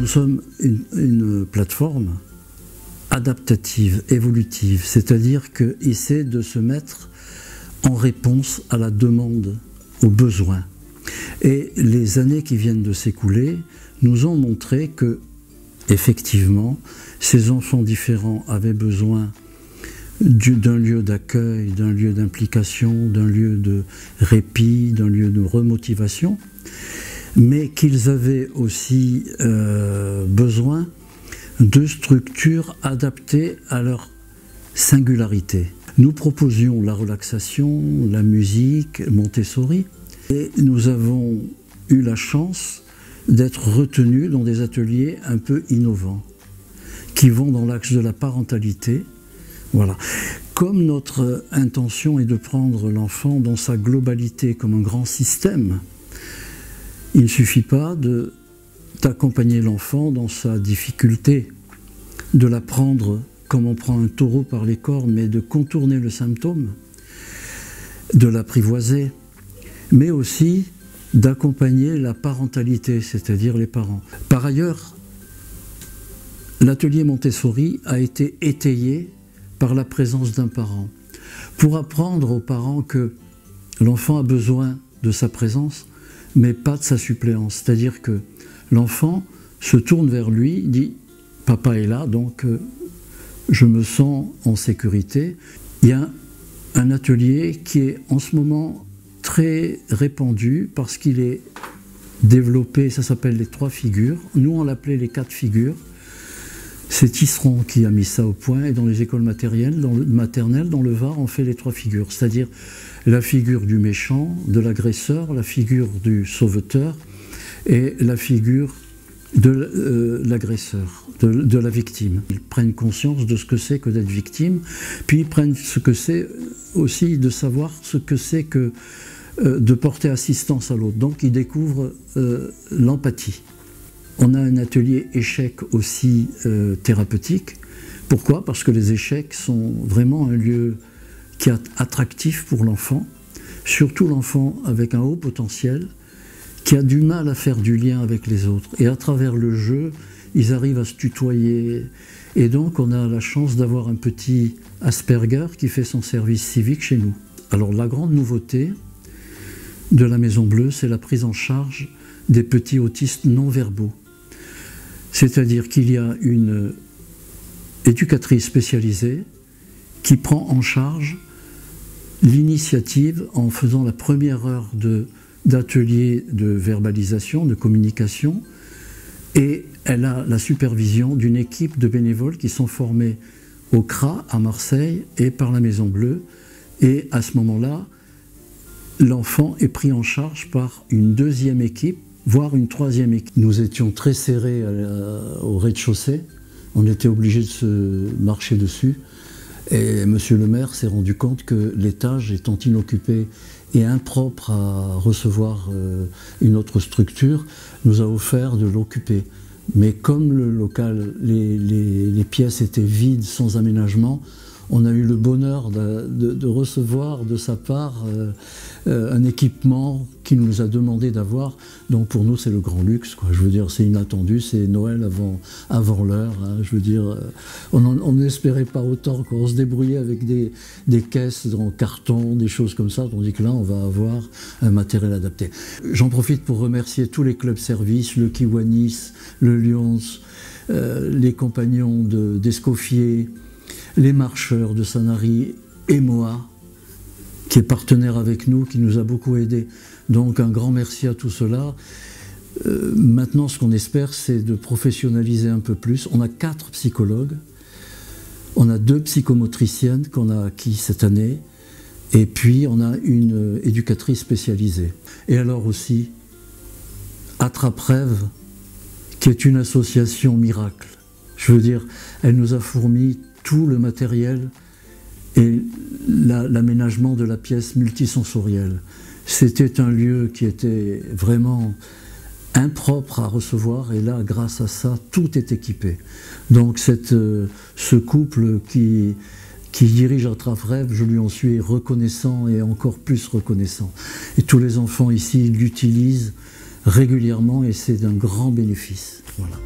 sommes une plateforme adaptative, évolutive, c'est-à-dire qu'il essaie de se mettre en réponse à la demande, aux besoins. Et les années qui viennent de s'écouler nous ont montré que, effectivement, ces enfants différents avaient besoin d'un lieu d'accueil, d'un lieu d'implication, d'un lieu de répit, d'un lieu de remotivation, mais qu'ils avaient aussi besoin de structures adaptées à leur singularité. Nous proposions la relaxation, la musique, Montessori, et nous avons eu la chance d'être retenus dans des ateliers un peu innovants, qui vont dans l'axe de la parentalité. Voilà. Comme notre intention est de prendre l'enfant dans sa globalité comme un grand système, il ne suffit pas d'accompagner l'enfant dans sa difficulté, de la prendre comme on prend un taureau par les cornes, mais de contourner le symptôme, de l'apprivoiser, mais aussi d'accompagner la parentalité, c'est-à-dire les parents. Par ailleurs, l'atelier Montessori a été étayé par la présence d'un parent, pour apprendre aux parents que l'enfant a besoin de sa présence, mais pas de sa suppléance. C'est-à-dire que l'enfant se tourne vers lui, dit « Papa est là, donc je me sens en sécurité ». Il y a un atelier qui est en ce moment très répandu parce qu'il est développé, ça s'appelle les 3 figures. Nous, on l'appelait les 4 figures. C'est Tisserand qui a mis ça au point, et dans les écoles maternelles, dans le Var, on fait les 3 figures, c'est-à-dire la figure du méchant, de l'agresseur, la figure du sauveteur et la figure de l'agresseur, de la victime. Ils prennent conscience de ce que c'est que d'être victime, puis ils prennent ce que c'est aussi de savoir ce que c'est que de porter assistance à l'autre. Donc ils découvrent l'empathie. On a un atelier échecs aussi thérapeutique. Pourquoi? Parce que les échecs sont vraiment un lieu qui est attractif pour l'enfant, surtout l'enfant avec un haut potentiel, qui a du mal à faire du lien avec les autres. Et à travers le jeu, ils arrivent à se tutoyer. Et donc on a la chance d'avoir un petit Asperger qui fait son service civique chez nous. Alors la grande nouveauté de la Maison Bleue, c'est la prise en charge des petits autistes non-verbaux. C'est-à-dire qu'il y a une éducatrice spécialisée qui prend en charge l'initiative en faisant la première heure d'atelier de verbalisation, de communication, et elle a la supervision d'une équipe de bénévoles qui sont formés au CRA à Marseille et par la Maison Bleue, et à ce moment-là, l'enfant est pris en charge par une 2e équipe, voire une 3e équipe. Nous étions très serrés au rez-de-chaussée, on était obligés de se marcher dessus, et monsieur le maire s'est rendu compte que l'étage étant inoccupé et impropre à recevoir une autre structure, nous a offert de l'occuper. Mais comme le local, les pièces étaient vides, sans aménagement, on a eu le bonheur de recevoir de sa part un équipement qu'il nous a demandé d'avoir. Donc pour nous, c'est le grand luxe, quoi. Je veux dire, c'est inattendu, c'est Noël avant l'heure. Hein. Je veux dire, on n'espérait pas autant, quoi. On se débrouillait avec des caisses en carton, des choses comme ça, tandis que là, on va avoir un matériel adapté. J'en profite pour remercier tous les clubs services, le Kiwanis, le Lyons, les compagnons d'Escoffier, les marcheurs de Sanary et Moa, qui est partenaire avec nous, qui nous a beaucoup aidés. Donc un grand merci à tout cela. Maintenant, ce qu'on espère, c'est de professionnaliser un peu plus. On a 4 psychologues, on a 2 psychomotriciennes qu'on a acquis cette année, et puis on a une éducatrice spécialisée. Et alors aussi, Attrape-Rêve, qui est une association miracle. Je veux dire, elle nous a fourni tout le matériel et l'aménagement de la pièce multisensorielle. C'était un lieu qui était vraiment impropre à recevoir, et là, grâce à ça, tout est équipé. Donc ce couple qui dirige Attrape-Rêve, je lui en suis reconnaissant et encore plus reconnaissant. Et tous les enfants ici l'utilisent régulièrement et c'est d'un grand bénéfice. Voilà.